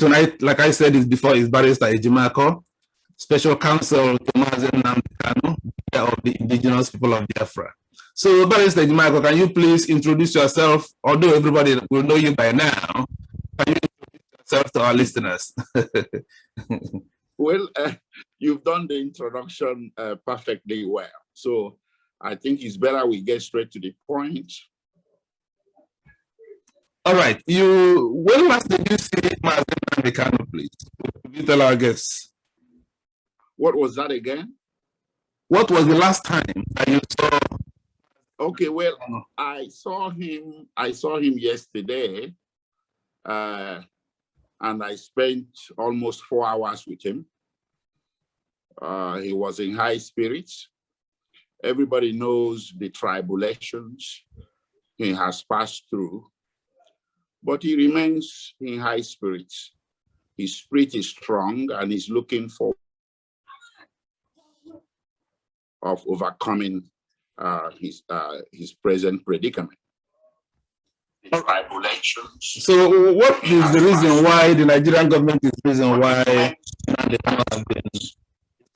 tonight, like I said before, is Barrister Ejimakor, Special Counsel to Nnamdi Kanu, of the indigenous people of Biafra. So, Barrister Ejimakor, can you please introduce yourself? Although everybody will know you by now, can you introduce yourself to our listeners? Well, you've done the introduction perfectly well. So I think it's better we get straight to the point. All right. When last did you see Nnamdi Kanu, please? Could you tell our guests? What was that again? What was the last time that you saw? Okay, well, I saw him yesterday, and I spent almost 4 hours with him. He was in high spirits. Everybody knows the tribulations he has passed through, but he remains in high spirits. His spirit is strong and he's looking for of overcoming his present predicament. So what is the reason why the Nigerian government is the reason why they have been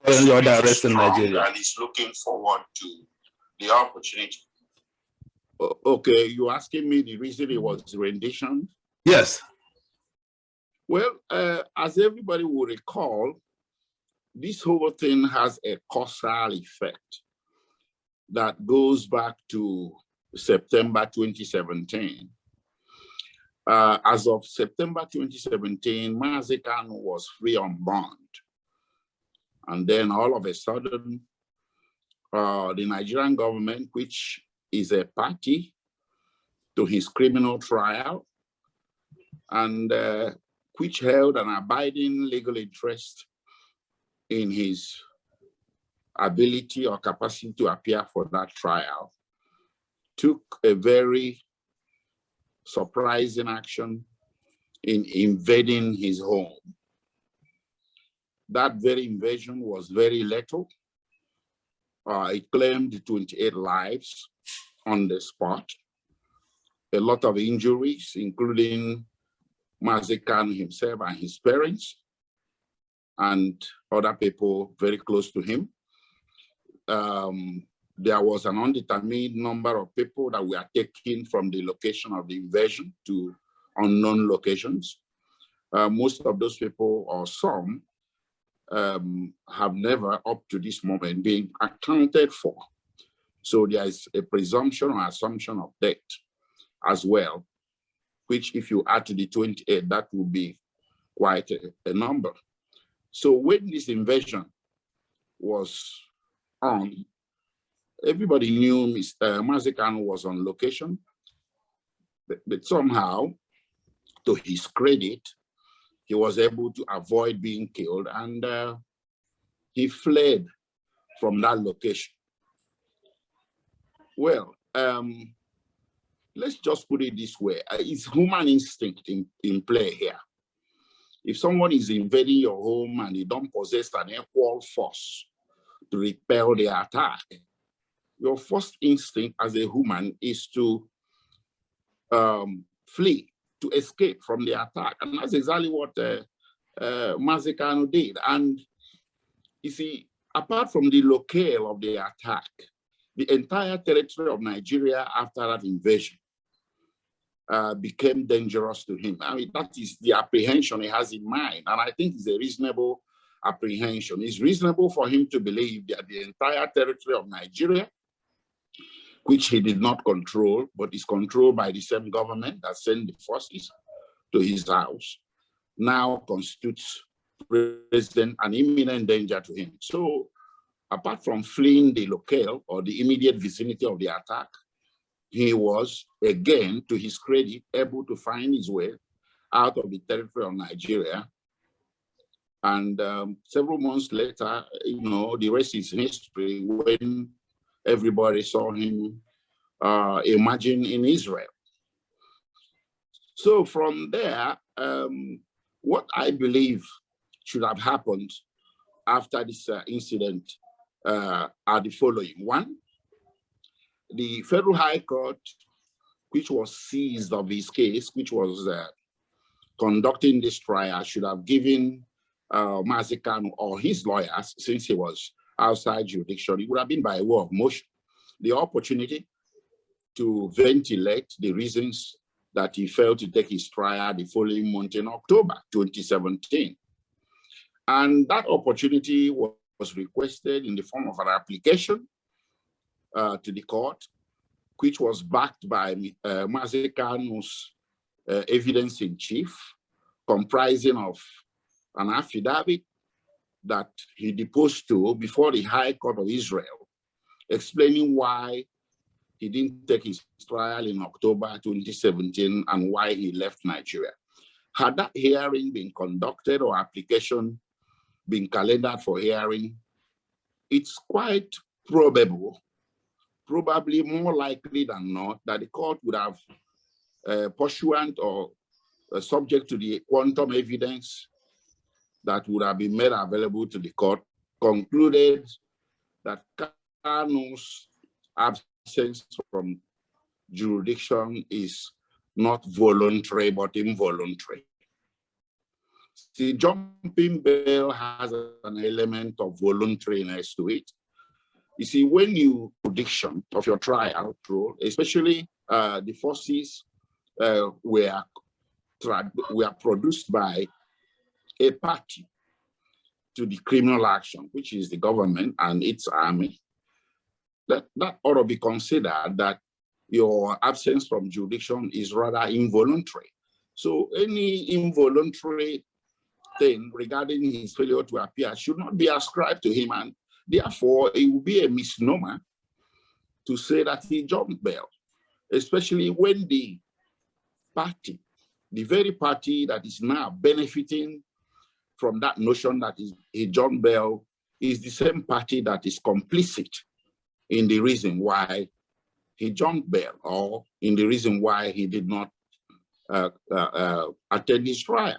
following the other arrests in Nigeria? And is looking forward to the opportunity. Okay, you're asking me the reason it was rendition? Yes. Well, as everybody will recall, this whole thing has a causal effect that goes back to September 2017. As of September 2017, Nnamdi Kanu was free on bond. And then all of a sudden, the Nigerian government, which is a party to his criminal trial, and which held an abiding legal interest in his ability or capacity to appear for that trial, took a very surprising action in invading his home. That very invasion was very lethal. It claimed 28 lives on the spot, a lot of injuries, including Nnamdi Kanu himself and his parents, and other people very close to him. There was an undetermined number of people that were taken from the location of the invasion to unknown locations. Most of those people, or some, have never up to this moment been accounted for. So there is a presumption or assumption of death as well, which if you add to the 28, that would be quite a number. So when this invasion was on, everybody knew Nnamdi Kanu was on location, but somehow, to his credit, he was able to avoid being killed, and he fled from that location. Well, let's just put it this way. It's human instinct in play here. If someone is invading your home and you don't possess an equal force to repel the attack, your first instinct as a human is to flee, to escape from the attack. And that's exactly what Nnamdi Kanu did. And you see, apart from the locale of the attack, the entire territory of Nigeria after that invasion became dangerous to him. I mean, that is the apprehension he has in mind. And I think it's a reasonable apprehension. It's reasonable for him to believe that the entire territory of Nigeria, which he did not control, but is controlled by the same government that sent the forces to his house, now constitutes present an imminent danger to him. So apart from fleeing the locale or the immediate vicinity of the attack, he was, again, to his credit, able to find his way out of the territory of Nigeria. And several months later, you know, the rest is history when everybody saw him emerging in Israel. So from there, what I believe should have happened after this incident are the following. One, the Federal High Court, which was seized of his case, which was conducting this trial should have given Nnamdi Kanu or his lawyers, since he was outside jurisdiction, it would have been by way of motion, the opportunity to ventilate the reasons that he failed to take his trial the following month in October 2017. And that opportunity was requested in the form of an application to the court, which was backed by Nnamdi Kanu's evidence in chief, comprising of an affidavit that he deposed to before the High Court of Israel, explaining why he didn't take his trial in October 2017 and why he left Nigeria. Had that hearing been conducted or application been calendared for hearing, it's quite probable, probably more likely than not, that the court would have, pursuant or subject to the quantum evidence that would have been made available to the court, concluded that Kanu's absence from jurisdiction is not voluntary, but involuntary. The jumping bail has an element of voluntariness to it. You see, when you prediction of your trial, especially the forces were produced by a party to the criminal action, which is the government and its army, that ought to be considered that your absence from jurisdiction is rather involuntary. So any involuntary thing regarding his failure to appear should not be ascribed to him, and therefore it would be a misnomer to say that he jumped bail, especially when the party, the very party that is now benefiting from that notion that he jumped bail, is the same party that is complicit in the reason why he jumped bail, or in the reason why he did not attend his trial.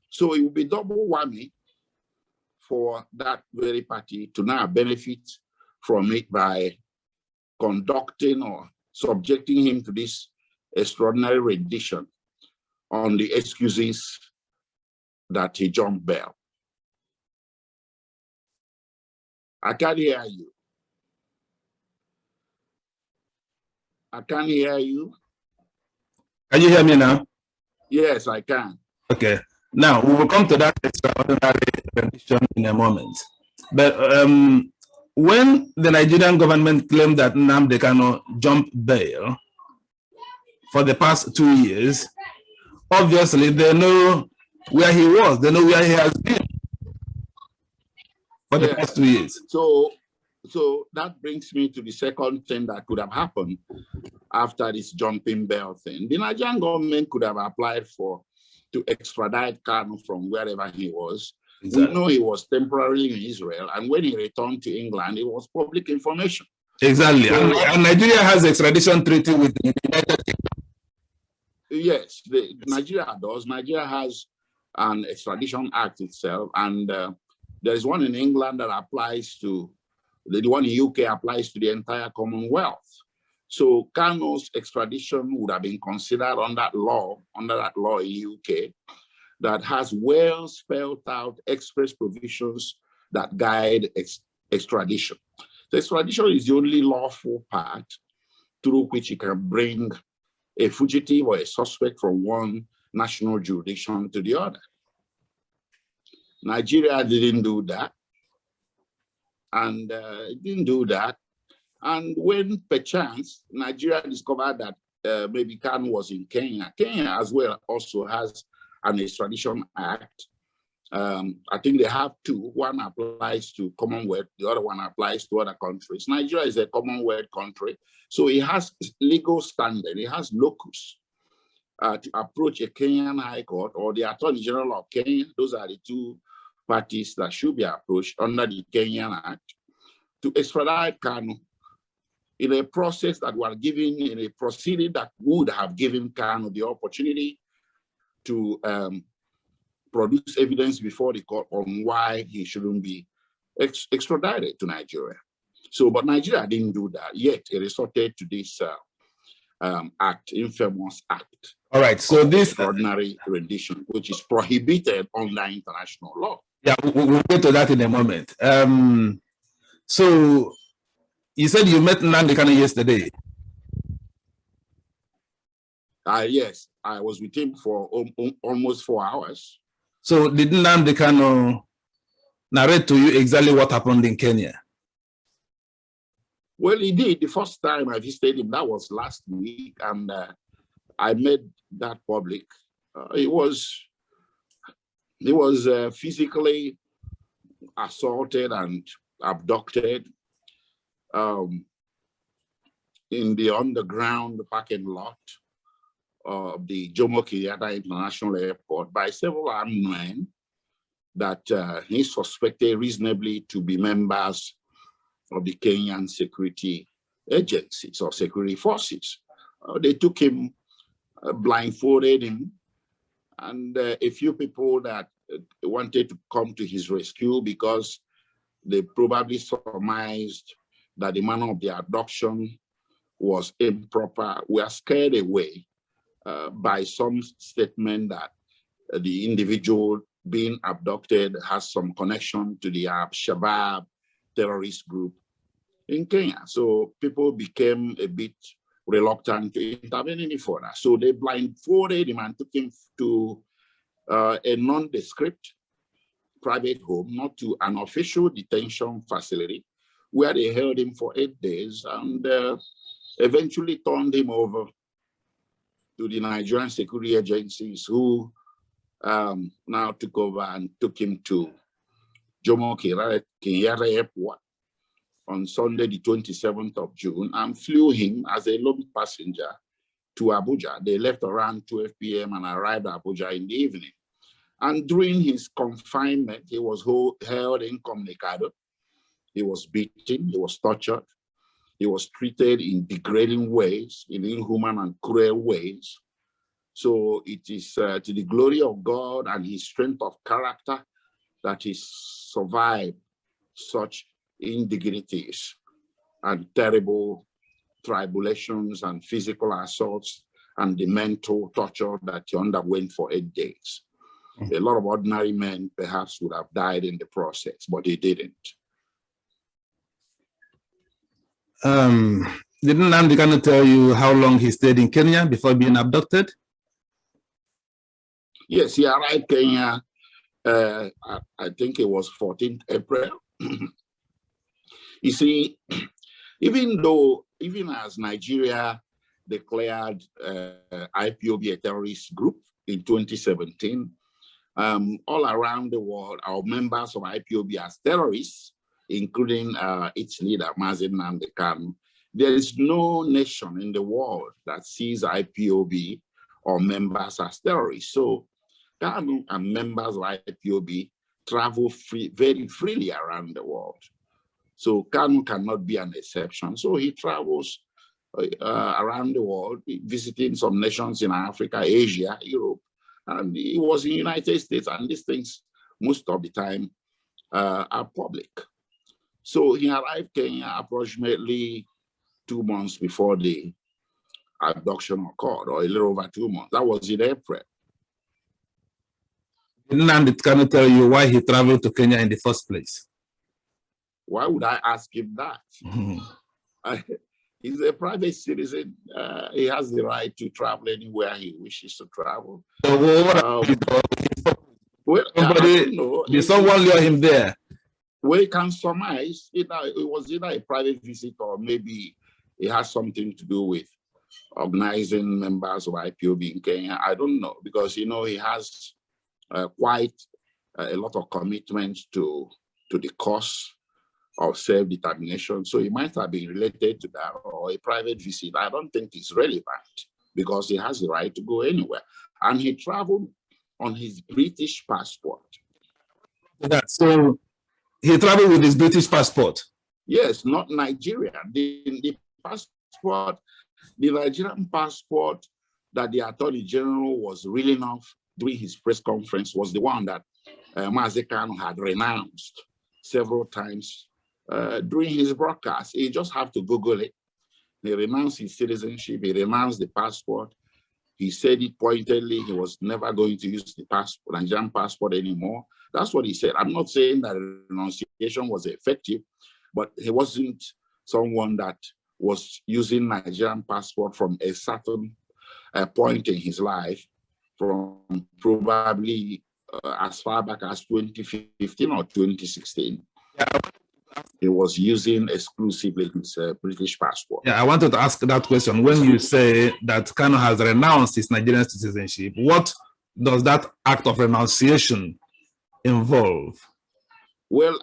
So it will be double whammy for that very party to now benefit from it by conducting or subjecting him to this extraordinary rendition on the excuses that he jumped bail. I can't hear you. I can't hear you. Can you hear me now? Yes, I can. Okay. Now, we will come to that extraordinary rendition in a moment. But when the Nigerian government claimed that Nnamdi Kanu jumped bail for the past 2 years, obviously they know where he was, they know where he has been for the past 2 years. So that brings me to the second thing that could have happened after this jumping bail thing. The Nigerian government could have applied to extradite Kanu from wherever he was. Exactly. We know he was temporarily in Israel, and when he returned to England, it was public information. Exactly. And Nigeria has extradition treaty with the United Kingdom. Yes, Nigeria does. Nigeria has an extradition act itself, and there is one in England that applies to, the one in UK applies to the entire Commonwealth. So Kanu's extradition would have been considered under that law in UK that has well spelled out express provisions that guide extradition. So extradition is the only lawful path through which you can bring a fugitive or a suspect from one national jurisdiction to the other. Nigeria didn't do that. And it didn't do that. And when perchance Nigeria discovered that maybe Kanu was in Kenya, Kenya as well also has an extradition act. I think they have two. One applies to Commonwealth, the other one applies to other countries. Nigeria is a Commonwealth country, so it has legal standing, it has locus to approach a Kenyan High Court or the Attorney General of Kenya. Those are the two parties that should be approached under the Kenyan Act to extradite Kanu in a process that were given, in a proceeding that would have given Kanu the opportunity to produce evidence before the court on why he shouldn't be extradited to Nigeria. So, but Nigeria didn't do that, yet it resorted to this act, infamous act. All right. So this extraordinary rendition, which is prohibited under international law. Yeah, we'll get to that in a moment. So you said you met Nnamdi Kanu yesterday. Yes, I was with him for almost 4 hours. So did Nnamdi Kanu narrate to you exactly what happened in Kenya? Well, he did. The first time I visited him, that was last week, and I made that public. He was physically assaulted and abducted in the underground parking lot of the Jomo Kenyatta International Airport by several armed men that he suspected reasonably to be members of the Kenyan security agencies or security forces. They took him, blindfolded him, and a few people that wanted to come to his rescue because they probably surmised that the manner of the abduction was improper, were scared away by some statement that the individual being abducted has some connection to the Shabab terrorist group in Kenya. So people became a bit reluctant to intervene any further. So they blindfolded him and took him to a nondescript private home, not to an official detention facility, where they held him for 8 days and eventually turned him over to the Nigerian security agencies, who now took over and took him to Jomo Kenyatta Airport on Sunday, the 27th of June, and flew him as a lone passenger to Abuja. They left around 12 p.m. and arrived at Abuja in the evening. And during his confinement, he was held incommunicado. He was beaten, he was tortured, he was treated in degrading ways, in inhuman and cruel ways. So it is to the glory of God and his strength of character that he survived such indignities and terrible tribulations and physical assaults and the mental torture that he underwent for 8 days. A lot of ordinary men perhaps would have died in the process, but he didn't. Didn't Nnamdi Kanu tell you how long he stayed in Kenya before being abducted? Yes, he arrived in Kenya, I think it was 14th April. You see, even as Nigeria declared IPOB a terrorist group in 2017, all around the world, our members of IPOB as terrorists, including its leader, Nnamdi Kanu. There is no nation in the world that sees IPOB or members as terrorists. So Kanu and members of IPOB travel very freely around the world. So Kanu cannot be an exception. So he travels around the world, visiting some nations in Africa, Asia, Europe, and he was in the United States, and these things most of the time are public. So he arrived in Kenya approximately 2 months before the abduction occurred, or a little over 2 months. That was in April. Didn't Nnamdi Kanu tell you why he traveled to Kenya in the first place? Why would I ask him that? He's a private citizen. He has the right to travel anywhere he wishes to travel. Did someone lure him there? We can surmise it was either a private visit or maybe it has something to do with organizing members of IPOB in Kenya. I don't know, because he has quite a lot of commitment to the cause of self-determination. So it might have been related to that, or a private visit. I don't think it's relevant, because he has the right to go anywhere. And he traveled on his British passport. So he traveled with his British passport? Yes, not Nigeria. The passport, the Nigerian passport that the Attorney General was reeling off during his press conference was the one that Nnamdi Kanu had renounced several times during his broadcast. You just have to Google it. He renounced his citizenship. He renounced the passport. He said it pointedly. He was never going to use the passport, Nigerian passport anymore. That's what he said. I'm not saying that renunciation was effective, but he wasn't someone that was using Nigerian passport from a certain point in his life, from probably as far back as 2015 or 2016. Yeah. He was using exclusively his British passport. Yeah, I wanted to ask that question. When you say that Kanu has renounced his Nigerian citizenship, what does that act of renunciation involve? Well,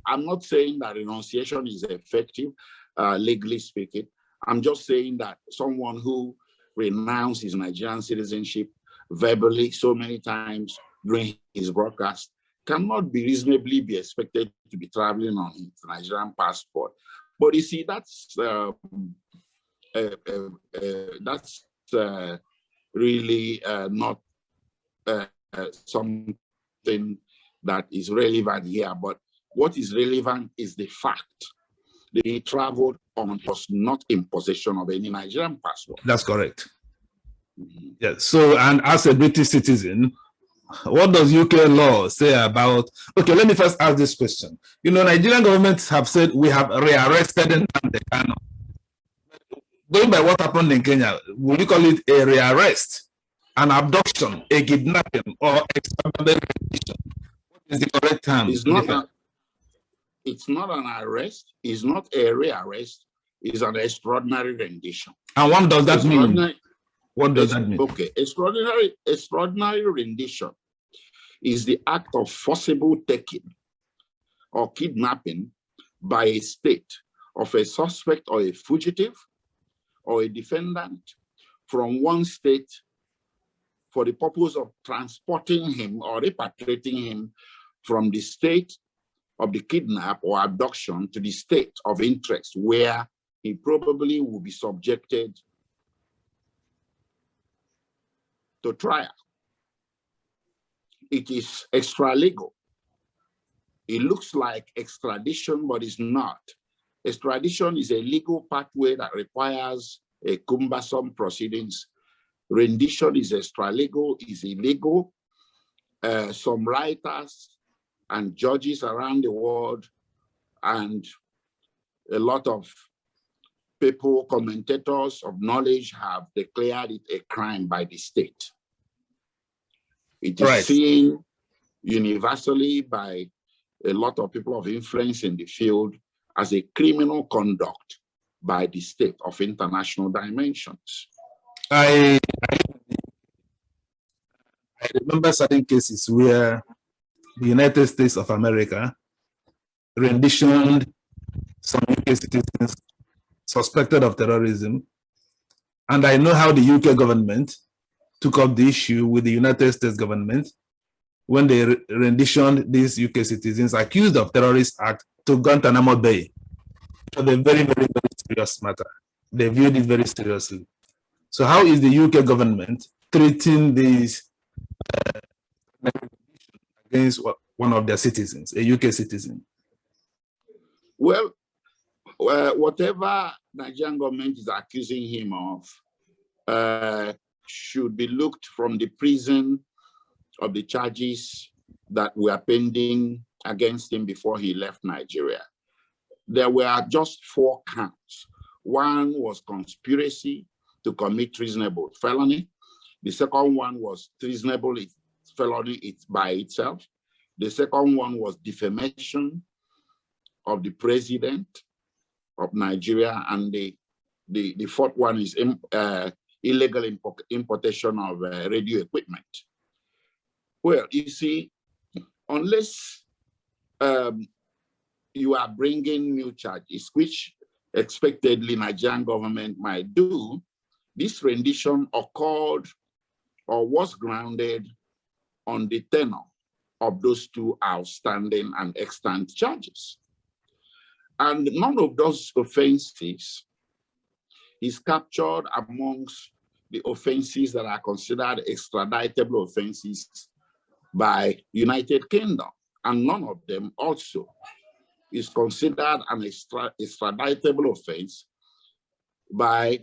I'm not saying that renunciation is effective, legally speaking. I'm just saying that someone who renounced his Nigerian citizenship verbally so many times during his broadcast cannot be reasonably be expected to be traveling on his Nigerian passport. But you see, that's really not something that is relevant here. But what is relevant is the fact that he traveled on, was not in possession of any Nigerian passport. That's correct. Yeah. So, and as a British citizen, what does UK law say about? Okay, let me first ask this question. You know, Nigerian governments have said we have rearrested Nnamdi Kanu. Going by what happened in Kenya, would you call it a rearrest, an abduction, a kidnapping, or extraordinary rendition? What is the correct term? It's not an arrest. It's not a rearrest. It's an extraordinary rendition. And what does that mean? What does that mean? Okay, extraordinary rendition is the act of forcible taking or kidnapping by a state of a suspect or a fugitive or a defendant from one state for the purpose of transporting him or repatriating him from the state of the kidnap or abduction to the state of interest where he probably will be subjected to trial. It is extralegal. It looks like extradition, but it's not. Extradition is a legal pathway that requires a cumbersome proceedings. Rendition is extralegal, is illegal. Some writers and judges around the world and a lot of people, commentators of knowledge have declared it a crime by the state. It is seen universally by a lot of people of influence in the field as a criminal conduct by the state of international dimensions. I remember certain cases where the United States of America renditioned some UK citizens suspected of terrorism. And I know how the UK government took up the issue with the United States government when they renditioned these UK citizens accused of terrorist act to Guantanamo Bay. It was a very, very, very serious matter. They viewed it very seriously. So how is the UK government treating these against one of their citizens, a UK citizen? Well, whatever Nigerian government is accusing him of should be looked from the prison of the charges that were pending against him before he left Nigeria. There were just 4 counts. One was conspiracy to commit treasonable felony. The second one was treasonable felony by itself. The second one was defamation of the president of Nigeria, and the fourth one is illegal importation of radio equipment. Well, you see, unless you are bringing new charges, which expectedly Nigerian government might do, this rendition occurred or was grounded on the tenor of those 2 outstanding and extant charges. And none of those offenses is captured amongst the offenses that are considered extraditable offenses by United Kingdom. And none of them also is considered an extraditable offense by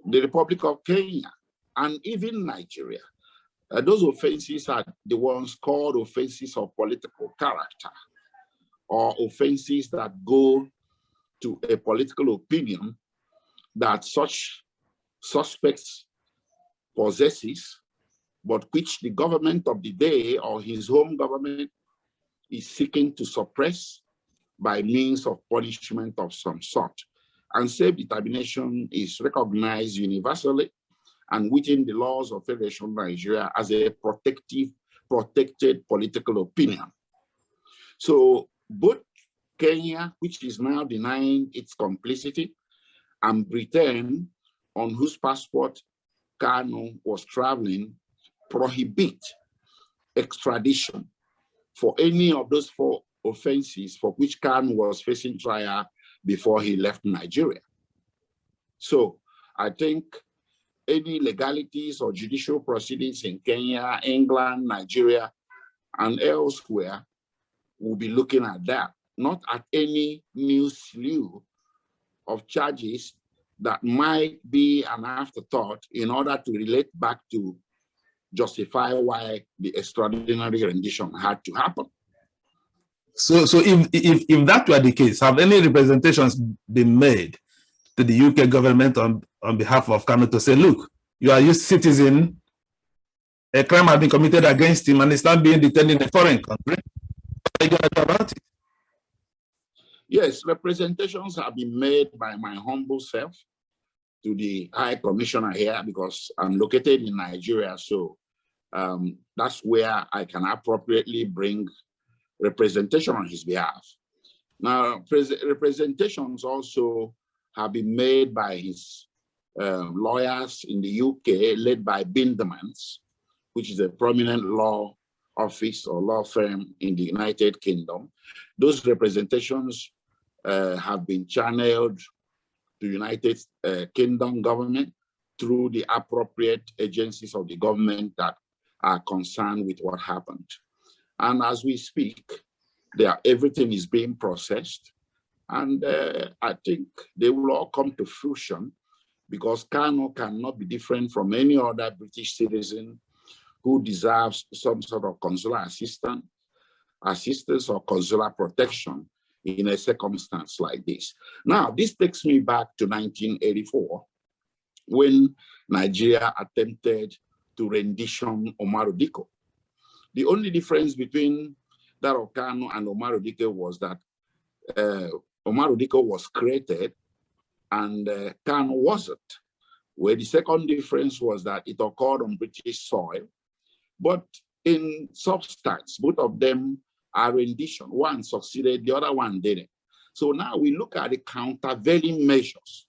the Republic of Kenya and even Nigeria. Those offenses are the ones called offenses of political character, or offenses that go to a political opinion that such suspects possesses, but which the government of the day or his home government is seeking to suppress by means of punishment of some sort. And self-determination is recognized universally and within the laws of Federation Nigeria as a protected political opinion. So both Kenya, which is now denying its complicity, and Britain, on whose passport Kanu was traveling, prohibit extradition for any of those 4 offenses for which Kanu was facing trial before he left Nigeria. So I think any legalities or judicial proceedings in Kenya, England, Nigeria, and elsewhere will be looking at that, not at any new slew of charges that might be an afterthought in order to relate back to justify why the extraordinary rendition had to happen. So if that were the case, have any representations been made to the UK government on behalf of Kanu to say, look, you are a US citizen, a crime has been committed against him and he's not being detained in a foreign country? What are you going to do about it? Yes, representations have been made by my humble self to the High Commissioner here, because I'm located in Nigeria. So that's where I can appropriately bring representation on his behalf. Now, representations also have been made by his lawyers in the UK, led by Bindemans, which is a prominent law office or law firm in the United Kingdom. Those representations have been channeled to United Kingdom government through the appropriate agencies of the government that are concerned with what happened. And as we speak, everything is being processed. And I think they will all come to fruition, because Kanu cannot be different from any other British citizen who deserves some sort of consular assistance or consular protection in a circumstance like this. Now, this takes me back to 1984, when Nigeria attempted to rendition Umaru Dikko. The only difference between that of Kanu and Umaru Dikko was that Umaru Dikko was created and Kanu wasn't. Where the second difference was that it occurred on British soil, but in substance, both of them are rendition. One succeeded, the other one didn't. So now we look at the countervailing measures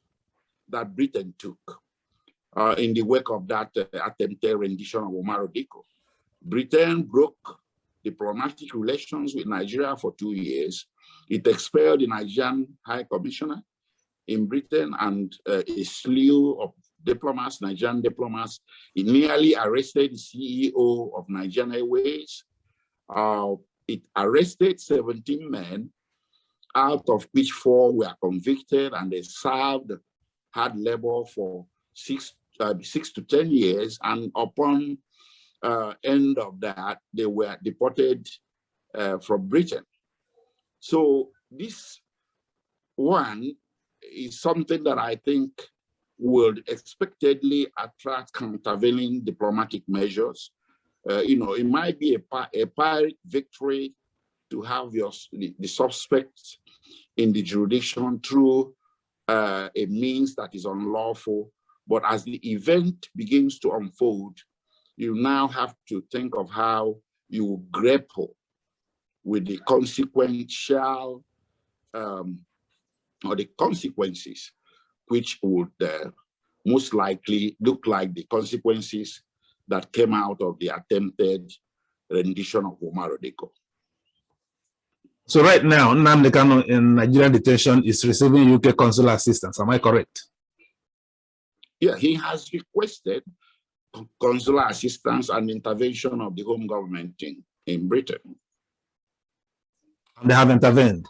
that Britain took in the wake of that attempted rendition of Umaru Dikko. Britain broke diplomatic relations with Nigeria for 2 years. It expelled the Nigerian High Commissioner in Britain and a slew of diplomats, Nigerian diplomats. It nearly arrested the CEO of Nigerian Airways. It arrested 17 men, out of which 4 were convicted, and they served hard labor for 6 to 10 years. And upon end of that, they were deported from Britain. So this one is something that I think would expectedly attract countervailing diplomatic measures. It might be a Pyrrhic victory to have the suspects in the jurisdiction through a means that is unlawful. But as the event begins to unfold, you now have to think of how you grapple with the consequential or the consequences, which would most likely look like the consequences that came out of the attempted rendition of Umaru Dikko. So right now, Nnamdi Kanu in Nigerian detention is receiving UK consular assistance. Am I correct? Yeah, he has requested consular assistance and intervention of the home government in Britain. And they have intervened?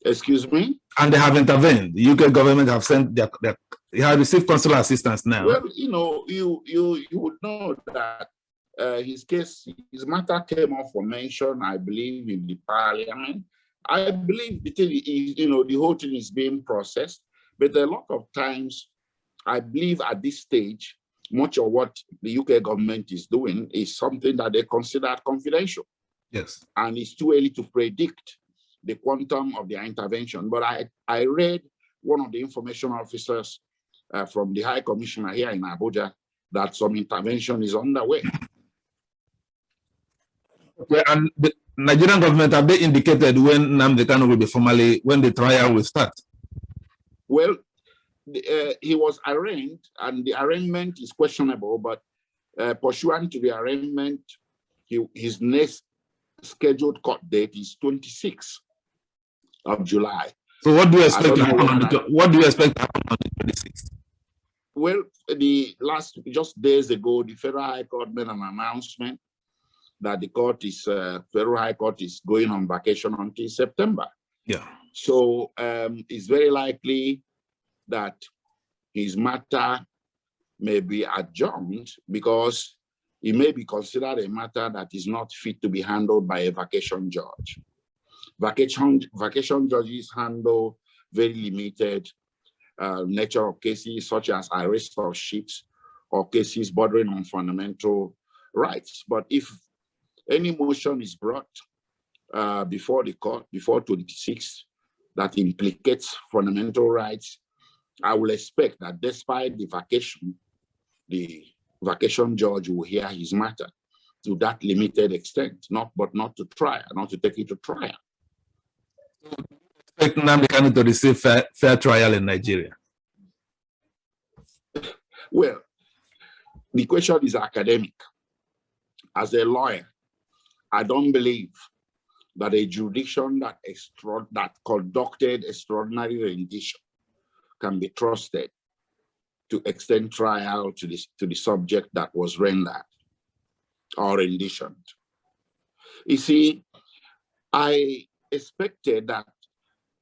Excuse me? And they have intervened. The UK government have sent they have received consular assistance now. Well, you know, you would know that his case, his matter came up for mention, I believe, in the parliament. I believe the thing is, you know, the whole thing is being processed, but a lot of times, I believe at this stage, much of what the UK government is doing is something that they consider confidential. Yes. And it's too early to predict the quantum of their intervention. But I read one of the information officers from the High Commissioner here in Abuja that some intervention is underway. Okay, and the Nigerian government, have they indicated when Nnamdi Kanu will be formally, when the trial will start? Well, he was arraigned, and the arraignment is questionable, but pursuant to the arraignment, his next scheduled court date is 26th of July. So what do you expect to happen on the 26th? Well, just days ago, the Federal High Court made an announcement that the Federal High Court is going on vacation until September. Yeah. So it's very likely that his matter may be adjourned because it may be considered a matter that is not fit to be handled by a vacation judge. Vacation judges handle very limited nature of cases such as arrest of ships or cases bordering on fundamental rights. But if any motion is brought before the court, before 26, that implicates fundamental rights, I will expect that despite the vacation judge will hear his matter to that limited extent, but not to trial, not to take it to trial. Expect Nnamdi Kanu to receive fair trial in Nigeria? Well, the question is academic. As a lawyer, I don't believe that a jurisdiction that conducted extraordinary rendition can be trusted to extend trial to the subject that was rendered or renditioned. You see, I expected that,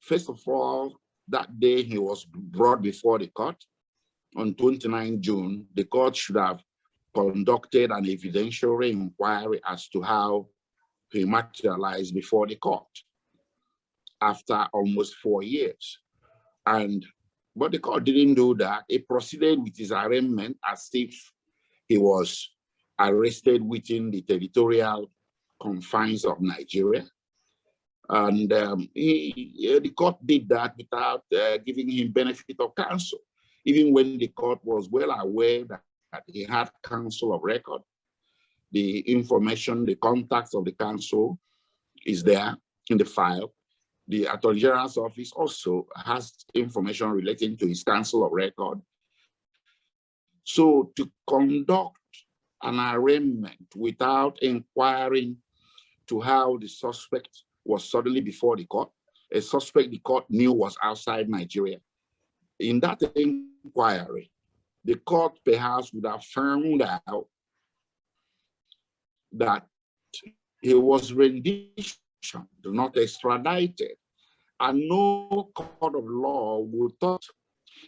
first of all, that day he was brought before the court, on 29 June, the court should have conducted an evidentiary inquiry as to how he materialized before the court after almost 4 years. But the court didn't do that. It proceeded with his arraignment as if he was arrested within the territorial confines of Nigeria. And the court did that without giving him benefit of counsel, even when the court was well aware that he had counsel of record. The information, the contacts of the counsel is there in the file. The Attorney General's office also has information relating to his counsel of record. So to conduct an arraignment without inquiring to how the suspect was suddenly before the court, a suspect the court knew was outside Nigeria. In that inquiry, the court perhaps would have found out that he was renditioned, not extradited. And no court of law would touch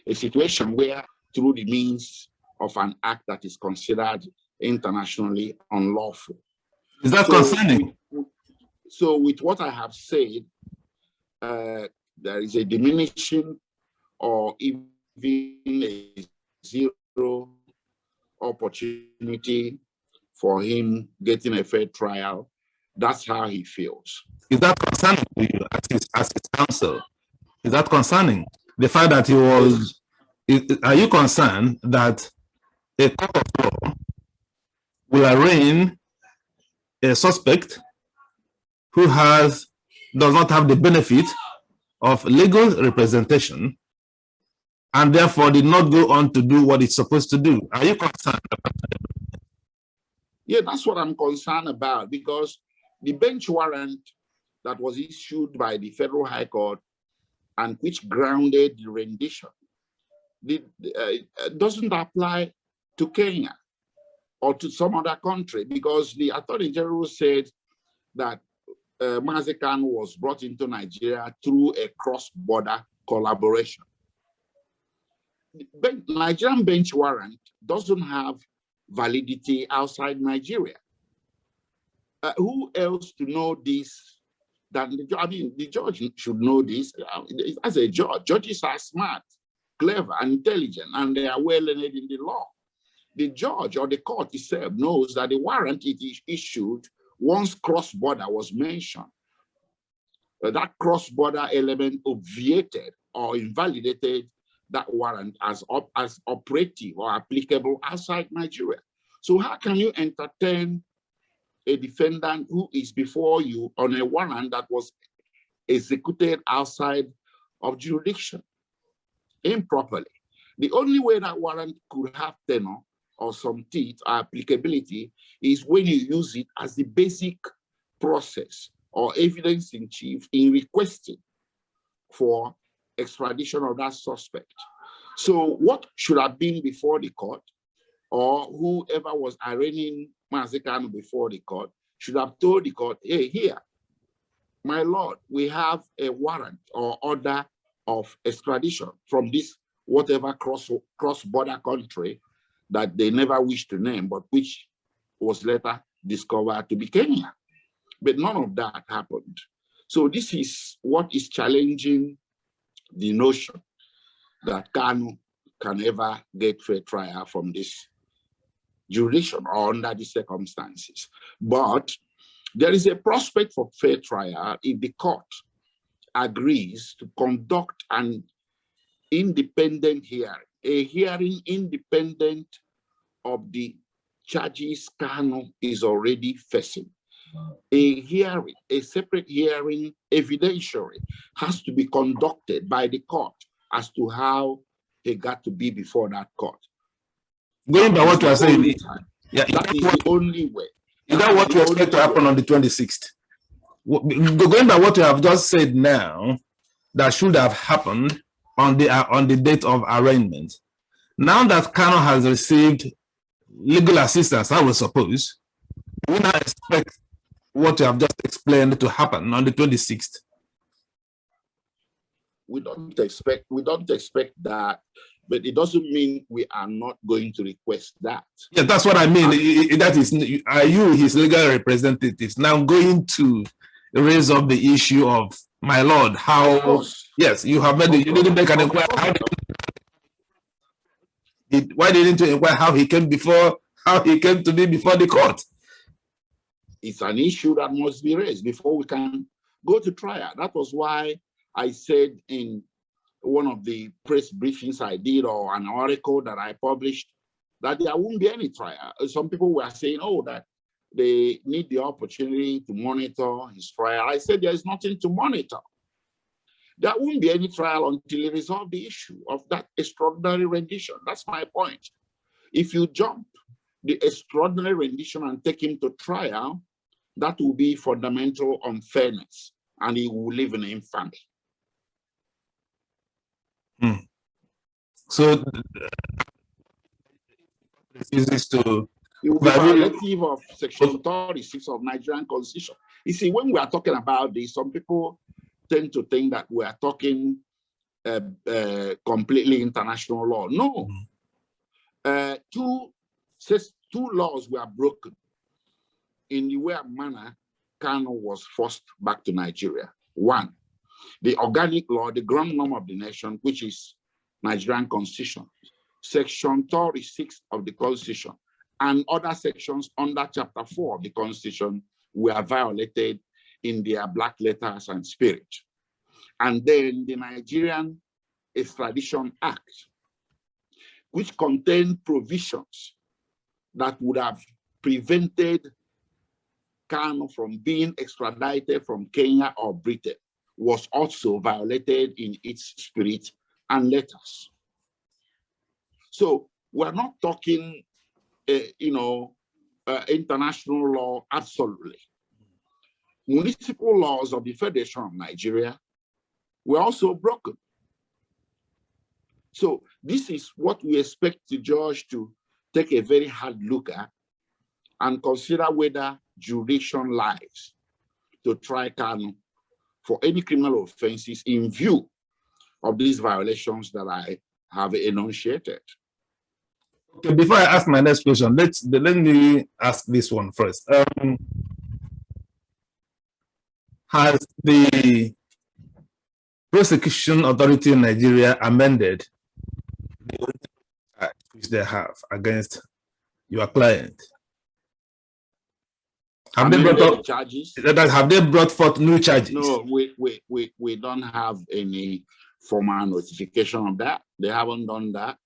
a situation where, through the means of an act that is considered internationally unlawful. Is that concerning? So with what I have said, there is a diminishing or even a zero opportunity for him getting a fair trial. That's how he feels. Is that concerning to you as his counsel? Is that concerning? The fact that he was, are you concerned that a court of law will arraign a suspect who does not have the benefit of legal representation and therefore did not go on to do what it's supposed to do? Are you concerned about that? Yeah, that's what I'm concerned about, because the bench warrant that was issued by the Federal High Court and which grounded the rendition doesn't apply to Kenya or to some other country, because the Attorney General said that Nnamdi Kanu was brought into Nigeria through a cross-border collaboration. The Nigerian bench warrant doesn't have validity outside Nigeria. Who else to know this than the judge? I mean, the judge should know this. As a judge, judges are smart, clever, and intelligent, and they are well learned in the law. The judge or the court itself knows that the warrant it is issued once cross-border was mentioned. That cross-border element obviated or invalidated that warrant as operative or applicable outside Nigeria. So how can you entertain a defendant who is before you on a warrant that was executed outside of jurisdiction improperly? The only way that warrant could have tenor or some teeth or applicability is when you use it as the basic process or evidence in chief in requesting for extradition of that suspect. So what should have been before the court, or whoever was arraigning Nnamdi Kanu before the court, should have told the court, hey, here, my lord, we have a warrant or order of extradition from this whatever cross-border country that they never wished to name, but which was later discovered to be Kenya. But none of that happened. So this is what is challenging the notion that Kanu can ever get fair trial from this jurisdiction or under these circumstances. But there is a prospect for fair trial if the court agrees to conduct an independent hearing, a hearing independent of the charges Kanu is already facing. A hearing, a separate hearing, evidentiary, has to be conducted by the court as to how he got to be before that court. Going by what you are saying, that is the only way. Is that what you expect to happen on the 26th? Going by what you have just said now, that should have happened on the date of arraignment. Now that Kanu has received legal assistance, I will suppose, we now expect what you have just explained to happen on the 26th. We don't expect that, but it doesn't mean we are not going to request that. Yeah, that's what I mean. That is, are you, his legal representatives, now going to raise up the issue of, my lord, how? Yes, you have made. You didn't make an inquiry. Why didn't you inquire how he came before? How he came to be before the court? It's an issue that must be raised before we can go to trial. That was why I said in one of the press briefings I did, or an article that I published, that there won't be any trial. Some people were saying, oh, that they need the opportunity to monitor his trial. I said there is nothing to monitor. There won't be any trial until you resolve the issue of that extraordinary rendition. That's my point. If you jump the extraordinary rendition and take him to trial, that will be fundamental unfairness, and he will live in infamy. So, refuses to. It will be violative of Section 36 of Nigerian Constitution. You see, when we are talking about this, some people tend to think that we are talking completely international law. No. Two laws were broken in the way and manner Kanu was forced back to Nigeria. One, the organic law, the ground norm of the nation, which is Nigerian Constitution, Section 36 of the Constitution, and other sections under Chapter 4 of the Constitution were violated in their black letters and spirit. And then the Nigerian Extradition Act, which contained provisions that would have prevented Kanu from being extradited from Kenya or Britain, was also violated in its spirit and letters. So we're not talking, international law absolutely. Municipal laws of the Federation of Nigeria were also broken. So this is what we expect the judge to take a very hard look at and consider whether jurisdiction lies. to try Kanu for any criminal offenses in view of these violations that I have enunciated. Okay, before I ask my next question, let me ask this one first. Has the prosecution authority in Nigeria amended the original charge which they have against your client? Have they brought up charges? Have they brought forth new charges? No, we don't have any formal notification of that. They haven't done that.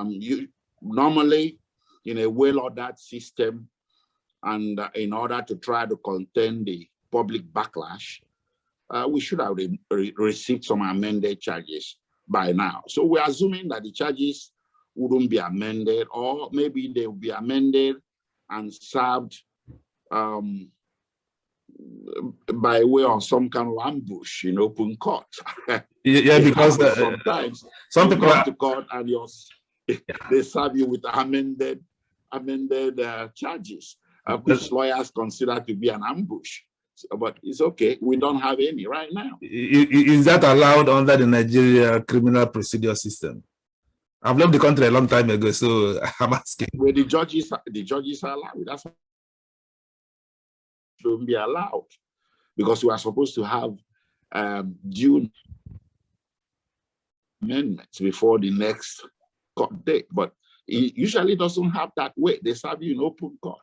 You normally, in a well-ordered system, and in order to try to contain the public backlash, we should have received some amended charges by now. So we're assuming that the charges wouldn't be amended, or maybe they will be amended and served by way of some kind of ambush in open court. Yeah, because sometimes some people come to court and they serve you with amended charges, which lawyers consider to be an ambush. But it's okay. We don't have any right now. Is that allowed under the Nigeria criminal procedure system? I've left the country a long time ago, so I'm asking. Well, the judges are allowed. That's what shouldn't be allowed, because we are supposed to have due amendments before the next court date. But it usually doesn't have that way. They serve you in open court.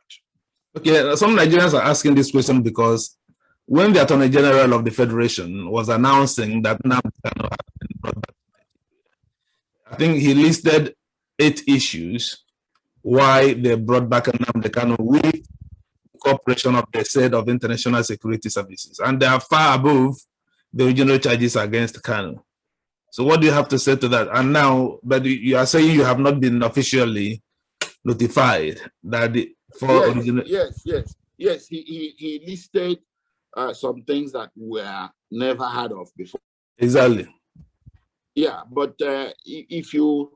Okay, some Nigerians are asking this question because when the Attorney General of the Federation was announcing that Nnamdi Kanu had been brought back, I think he listed 8 issues why they brought back Nnamdi Kanu with cooperation of the said of international security services, and they are far above the original charges against Kanu. So what do you have to say to that? And now, but you are saying you have not been officially notified that yes, he listed some things that were never heard of before. Exactly. Yeah, but if you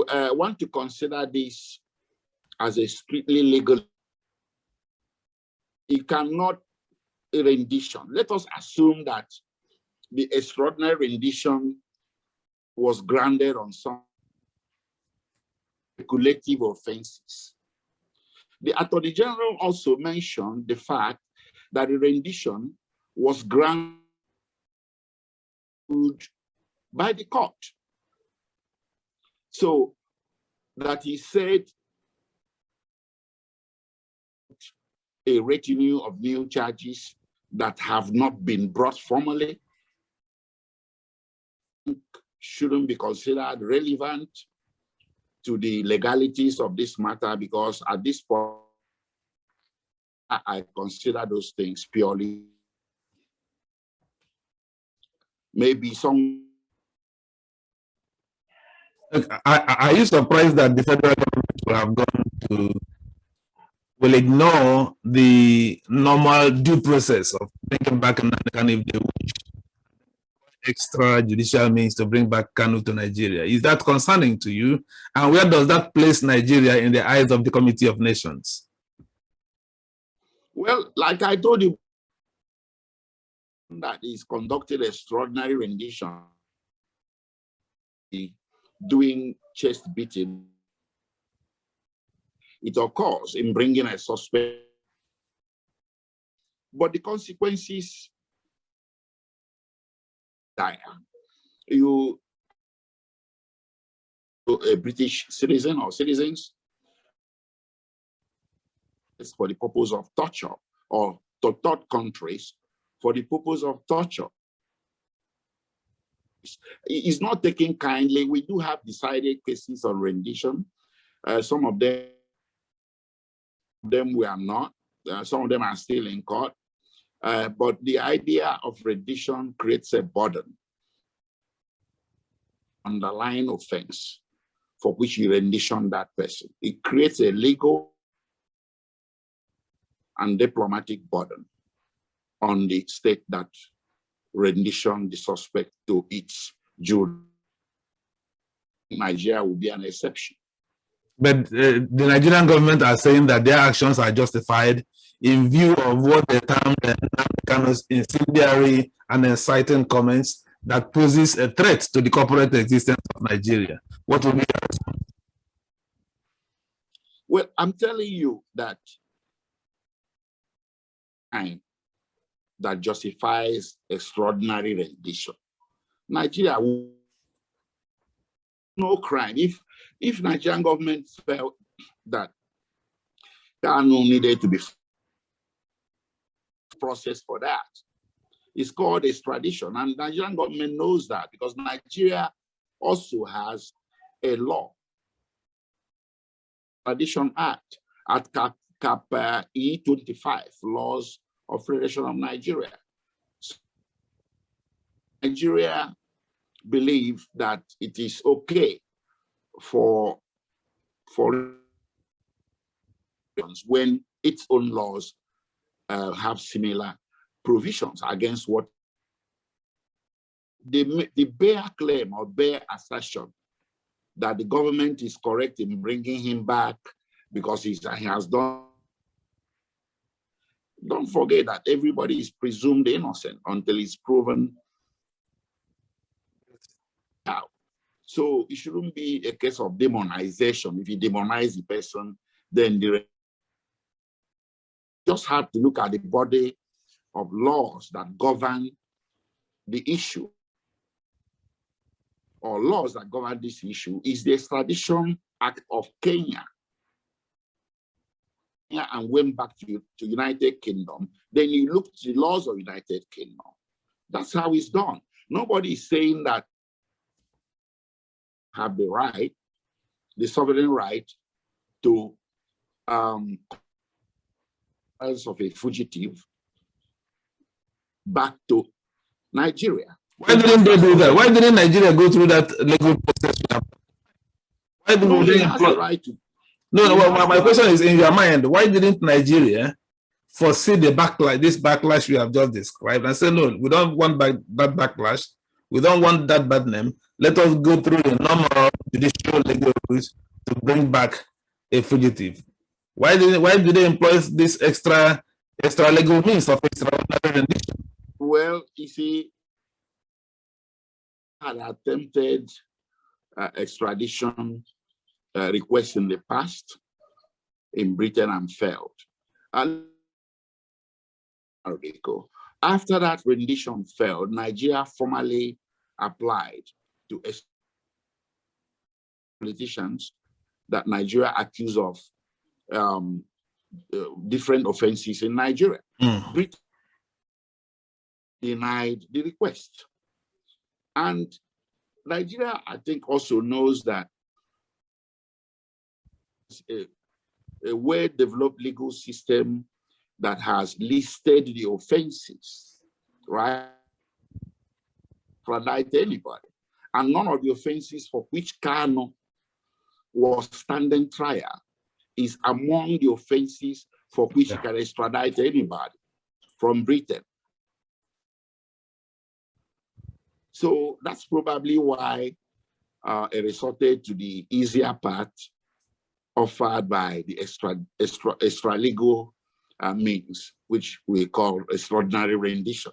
want to consider this as a strictly legal, it cannot a rendition. Let us assume that the extraordinary rendition was granted on some speculative offenses. The Attorney General also mentioned the fact that the rendition was granted by the court. So that he said a retinue of new charges that have not been brought formally shouldn't be considered relevant to the legalities of this matter, because at this point, I consider those things purely maybe some. Are you surprised that the federal government will have gone will ignore the normal due process of bringing back Nnamdi Kanu if they wish extrajudicial means to bring back Kanu to Nigeria? Is that concerning to you? And where does that place Nigeria in the eyes of the Committee of Nations? Well, like I told you, that is conducted extraordinary rendition, doing chest beating. It occurs in bringing a suspect, but the consequences dire. You, a British citizen or citizens, it's for the purpose of torture, or to third countries for the purpose of torture. It's not taken kindly. We do have decided cases on rendition. Some of them we are not. Some of them are still in court. But the idea of rendition creates a burden, underlying offense for which you rendition that person. It creates a legal and diplomatic burden on the state that rendition the suspect to its jury. Nigeria will be an exception. But the Nigerian government are saying that their actions are justified in view of what they termed Nnamdi Kanu's incendiary and inciting comments that poses a threat to the corporate existence of Nigeria? What will be your response? Well, I'm telling you that that justifies extraordinary rendition. Nigeria, no crime. If Nigerian government felt that Kanu needed to be processed for that, it's called extradition, and Nigerian government knows that because Nigeria also has a law, Extradition Act, at Cap E25, Laws of Federation of Nigeria. So Nigeria believe that it is okay for when its own laws have similar provisions against what the bare claim or bare assertion that the government is correct in bringing him back because he has done. Don't forget that everybody is presumed innocent until it's proven out. So it shouldn't be a case of demonization. If you demonize the person, then the just have to look at the body of laws that govern the issue, or laws that govern this issue. Is the Extradition Act of Kenya and went back to United Kingdom, then you look to the laws of United Kingdom. That's how it's done. Nobody is saying that have the right, the sovereign right to as of a fugitive back to Nigeria. Why didn't they do that? Why didn't Nigeria go through that legal process? Why didn't they employ? Right to, no, my question is, in your mind, why didn't Nigeria foresee the backlash, this backlash you have just described, and say, no, we don't want that backlash, we don't want that bad name, let us go through the normal judicial legal rules to bring back a fugitive? Why did they employ this extra legal means of extraordinary rendition? Well, you see, had attempted extradition requests in the past in Britain and failed. After that rendition failed, Nigeria formally applied to politicians that Nigeria accused of different offenses in Nigeria. Britain denied the request. And Nigeria, I think, also knows that a well-developed legal system that has listed the offenses, right, extradite anybody. And none of the offenses for which Kanu was standing trial is among the offenses for which he can extradite anybody from Britain. So that's probably why it resorted to the easier path offered by the extra legal means, which we call extraordinary rendition.